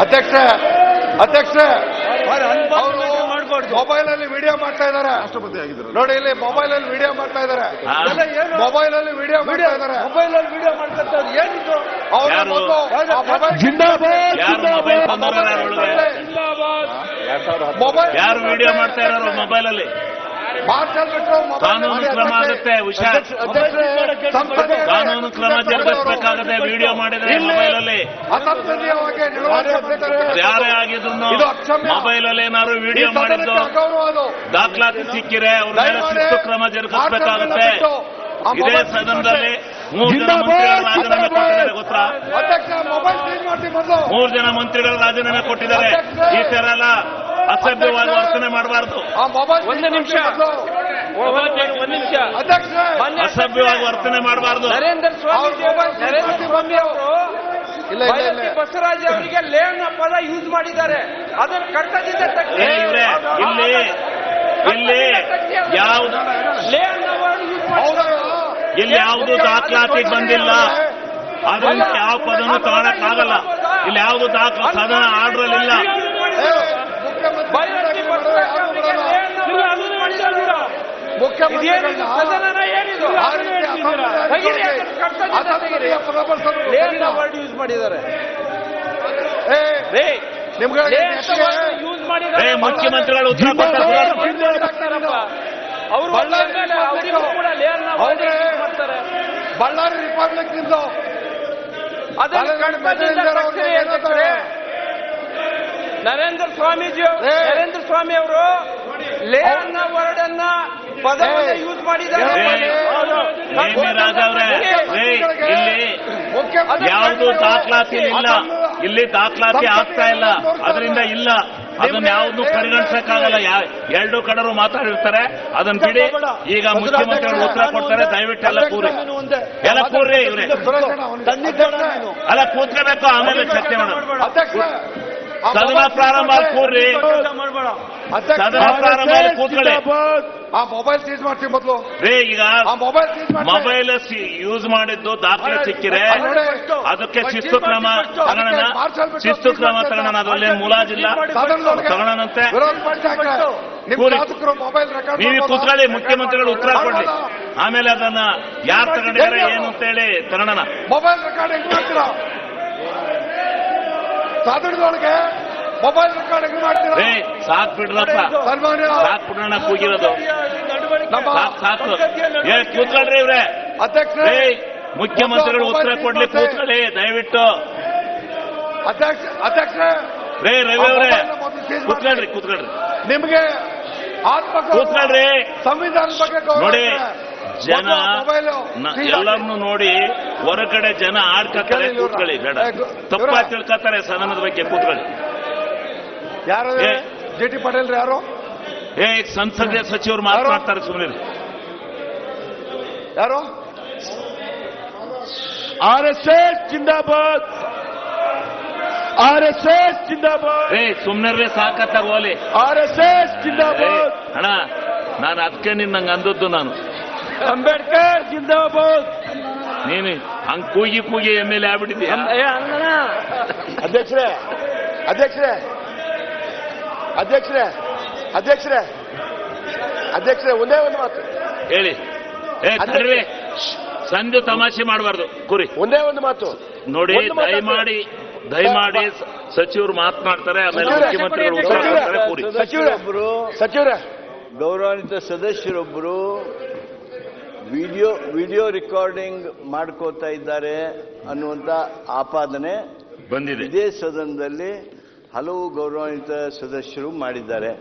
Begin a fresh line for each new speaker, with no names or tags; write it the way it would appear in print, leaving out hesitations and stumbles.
ಅಧ್ಯಕ್ಷ ಮೊಬೈಲ್ ಅಲ್ಲಿ ವಿಡಿಯೋ ಮಾಡ್ತಾ ಇದ್ದಾರೆ.
ರಾಷ್ಟ್ರಪತಿ ಆಗಿದ್ದಾರೆ
ನೋಡಿ, ಇಲ್ಲಿ ಮೊಬೈಲ್ ಅಲ್ಲಿ ವಿಡಿಯೋ ಮಾಡ್ತಾ ಇದ್ದಾರೆ. ಮೊಬೈಲ್ ಅಲ್ಲಿ ವಿಡಿಯೋ ಮಾಡ್ತಾ ಇದ್ದಾರೆ.
ಮೊಬೈಲ್ ಅಲ್ಲಿ ವಿಡಿಯೋ ಮಾಡ್ತಾರೆ. ಏನಿದು?
ಯಾರು ವಿಡಿಯೋ ಮಾಡ್ತಾ ಇರೋರು ಮೊಬೈಲ್ ಅಲ್ಲಿ? ಕಾನೂನು ಕ್ರಮ ಆಗುತ್ತೆ. ಹುಷಾರ್, ಕಾನೂನು ಕ್ರಮ ಜರುಗಿಸಬೇಕಾಗತ್ತೆ. ವಿಡಿಯೋ ಮಾಡಿದ್ರೆ ಮೊಬೈಲ್ ಅಲ್ಲಿ ಯಾರೇ ಆಗಿದ್ರು ಮೊಬೈಲ್ ಅಲ್ಲಿ ಏನಾದ್ರು ವಿಡಿಯೋ ಮಾಡಿದ್ದು ದಾಖಲಾತಿ ಸಿಕ್ಕಿರೆ ಅವ್ರ ಮೇಲೆ ಶಿಸ್ತು ಕ್ರಮ ಜರುಗಿಸಬೇಕಾಗುತ್ತೆ. ಇದೇ ಸದನದಲ್ಲಿ 3 ಜನ ಮಂತ್ರಿಗಳು ರಾಜೀನಾಮೆ ಕೊಟ್ಟಿದ್ದಾರೆ. ಗೊತ್ತಾ? 3 ಜನ ಮಂತ್ರಿಗಳು ರಾಜೀನಾಮೆ ಕೊಟ್ಟಿದ್ದಾರೆ. ಈ ತರ ಎಲ್ಲ ಅಸಭ್ಯವಾಗಿ ವರ್ತನೆ ಮಾಡಬಾರ್ದು.
ಒಂದು ನಿಮಿಷ
ಅಸಭ್ಯವಾಗಿ ವರ್ತನೆ ಮಾಡಬಾರ್ದು.
ನರೇಂದ್ರ ಸ್ವಾಮಿ ಅವರು ಬಸವರಾಜ್ ಅವರಿಗೆ ಲೇ ಅನ್ನೋ ಪದ ಯೂಸ್ ಮಾಡಿದ್ದಾರೆ. ಅದನ್ನು ಕರ್ತದಿಂದ
ಇಲ್ಲಿ ಯಾವುದು
ಲೇ ಅನ್ನೋ ವರ್ಡ್ ಯೂಸ್ ಮಾಡಿದ್ದಾರೆ.
ಇಲ್ಲಿ ಯಾವುದು ದಾಖಲಾತಿ ಬಂದಿಲ್ಲ. ಅದರಿಂದ ಯಾವ ಪದನೂ ತಗೊಳಕ್ಕಾಗಲ್ಲ. ಇಲ್ಲಿ ಯಾವುದು ಸದನ ಆರ್ಡರ್ ಇಲ್ಲ.
ಯೂಸ್ ಮಾಡಿದ್ದಾರೆ.
ಮುಖ್ಯಮಂತ್ರಿಗಳು ಉತ್ತರ ಕೊಡ್ತಾರೆ.
ಅವರು ಕೂಡ ಮಾಡ್ತಾರೆ.
ಬಳ್ಳಾರಿ ರಿಪಬ್ಲಿಕ್ ನಿಂದು
ನರೇಂದ್ರ ಸ್ವಾಮಿ ಅವರು ಲೇ ಅನ್ನೋ ವರ್ಡ್ ಅನ್ನ ಪದವನ್ನು ಯೂಸ್ ಮಾಡಿದ್ದಾರೆ.
ಇಲ್ಲಿ ಯಾವುದು ದಾಖಲಾತಿ ಇಲ್ಲ. ಇಲ್ಲಿ ದಾಖಲಾತಿ ಆಗ್ತಾ ಇಲ್ಲ. ಅದರಿಂದ ಇಲ್ಲ. ಅದನ್ನ ಯಾವ್ದು ಪರಿಗಣಿಸಕ್ಕಾಗಲ್ಲ. 2 ಕಡೆರು ಮಾತಾಡಿರ್ತಾರೆ. ಅದನ್ನ ಬಿಡಿ. ಈಗ ಮುಖ್ಯಮಂತ್ರಿಗಳು ಉತ್ತರ ಕೊಡ್ತಾರೆ. ದಯವಿಟ್ಟು ಎಲ್ಲ ಕೂರ್ರಿ ಇವ್ರೆ. ಅಲ್ಲ, ಕೂತ್ಕೋಬೇಕು. ಆಮೇಲೆ ಚರ್ಚೆ ಮಾಡೋಣ. ಸದನ ಪ್ರಾರಂಭ ಕೂರ್ರಿ. ಸದನ ಪ್ರಾರಂಭ ಕೂತ್ಕೊಳ್ಳಿ.
ಆ ಮೊಬೈಲ್ ಸೀಸ್ ಮಾಡ್ತೀವಿ ಮೊದಲು.
ಈಗ ಮೊಬೈಲ್ ಯೂಸ್ ಮಾಡಿದ್ದು ದಾಖಲೆ ಸಿಕ್ಕಿರೆ ಅದಕ್ಕೆ ಶಿಸ್ತು ಕ್ರಮ ತಗೋಣ. ಅದರಲ್ಲಿ ಮುಲಾಜಿಲ್ಲ, ತಗೋಣಂತೆ. ನೀವು ಕೂತ್ಕೊಳ್ಳಿ. ಮುಖ್ಯಮಂತ್ರಿಗಳು ಉತ್ತರ ಕೊಡ್ಲಿ. ಆಮೇಲೆ ಅದನ್ನ ಯಾರು ತಗೊಂಡಿದ್ದಾರೆ ಏನು ಅಂತ ಹೇಳಿ ತಗೋಣ.
ಮೊಬೈಲ್ ರೆಕಾರ್ಡಿಂಗ್ ಮಾಡ್ತೀರಾ? ಸದನದೊಳಗೆ ಮೊಬೈಲ್ ರೆಕಾರ್ಡಿಂಗ್ ಮಾಡ್ತೀರಾ?
ಸಾಕ್ ಬಿಡ್ರಪ್ಪ, ಸಾಕ್ ಬಿಡೋಣ. ಕೂಗಿರೋದು ಸಾಕು. ಕೂತ್ಕೊಳ್ರಿ ಇವ್ರೆ. ಮುಖ್ಯಮಂತ್ರಿಗಳು ಉತ್ತರ ಕೊಡ್ಲಿ. ಕೂತ್ಕೊಳ್ಳಿ ದಯವಿಟ್ಟು.
ಅಧ್ಯಕ್ಷ
ರವಿ ಅವರೇ ಕೂತ್ಕೊಳ್ರಿ.
ನಿಮ್ಗೆ
ಕೂತ್ಕೊಳ್ರಿ.
ಸಂವಿಧಾನ ಬಗ್ಗೆ
ನೋಡಿ, ಜನ ಎಲ್ಲರನ್ನು ನೋಡಿ ಹೊರಗಡೆ ಜನ ಆಡ್ಕೊತಾರೆ. ಕೂತ್ಕೊಳ್ಳಿ. ಬೇಡ, ತಪ್ಪಾಗಿ ತಿಳ್ಕೊತಾರೆ ಸದನದ ಬಗ್ಗೆ. ಕೂತ್ಕೊಳ್ಳಿ.
ಯಾರು? ಜೆ.ಟಿ. ಪಾಟೀಲ್ ಯಾರು?
ಸಂಸದೀಯ ಸಚಿವರು ಮಾತನಾಡ್ತಾರೆ. ಸುಮ್ಮನೆ
ಯಾರು?
RSS ಜಿಂದಾಬಾದ್, RSS ಜಿಂದಾಬಾದ್.
ಸುಮ್ಮನೆ ಸಾಕತ್ತಾಗ ಓಲಿ.
RSS ಜಿಂದಾಬಾದ್.
ಅಣ್ಣ, ನಾನು ಅದಕ್ಕೆ ನಿನ್ನಂಗೆ ಅಂದದ್ದು. ನಾನು
ಅಂಬೇಡ್ಕರ್ ಜಿಂದಾಬಾದ್.
ನೀನು ಹಂಗ್ ಕೂಗಿ MLA ಆಗ್ಬಿಟ್ಟಿದ್ಯಾ?
ಅಧ್ಯಕ್ಷರೇ ಒಂದೇ ಒಂದು ಮಾತು
ಹೇಳಿ. ಸಂಜೆ ತಮಾಷೆ ಮಾಡಬಾರ್ದು. ಕುರಿ ಒಂದೇ ಒಂದು ಮಾತು ನೋಡಿ. ದಯಮಾಡಿ ಸಚಿವರು ಮಾತನಾಡ್ತಾರೆ. ಆಮೇಲೆ ಮುಖ್ಯಮಂತ್ರಿಗಳು ಉತ್ತರ ಕೊಡ್ತಾರೆ. ಕೂರಿ.
ಸಚಿವರ ಗೌರವಾನ್ವಿತ ಸದಸ್ಯರೊಬ್ಬರು ವಿಡಿಯೋ ರೆಕಾರ್ಡಿಂಗ್ ಮಾಡ್ಕೋತಾ ಇದ್ದಾರೆ ಅನ್ನುವಂತ ಆಪಾದನೆ
ಬಂದಿದೆ.
ಇದೇ ಸದನದಲ್ಲಿ ಹಲವು ಗೌರವಾನ್ವಿತ ಸದಸ್ಯರು ಮಾಡಿದ್ದಾರೆ.